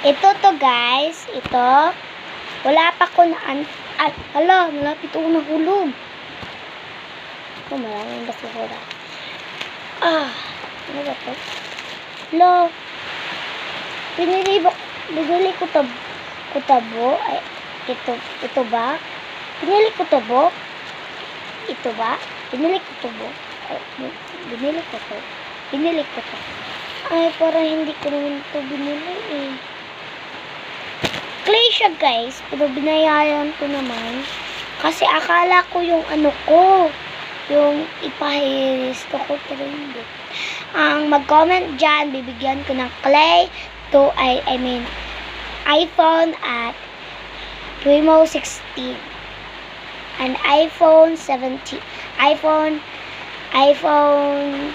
Ito to guys. Ito. Wala pa ko na hala, malapit ako nahulog. Maraming basura. Ano ba to? Hala. Binili ko tabo. Ay, ito ba? Binili ko tabo. Ito ba? Binili ko tabo. Ay, binili ko to. Ay, para hindi ko naman ito binili eh. Clay siya guys, pero binayaran ko naman. Kasi akala ko yung yung ipahiris ko, pero hindi. Ang mag-comment dyan, bibigyan ko ng clay to, iPhone at Primo 16. And iPhone 17. iPhone 20.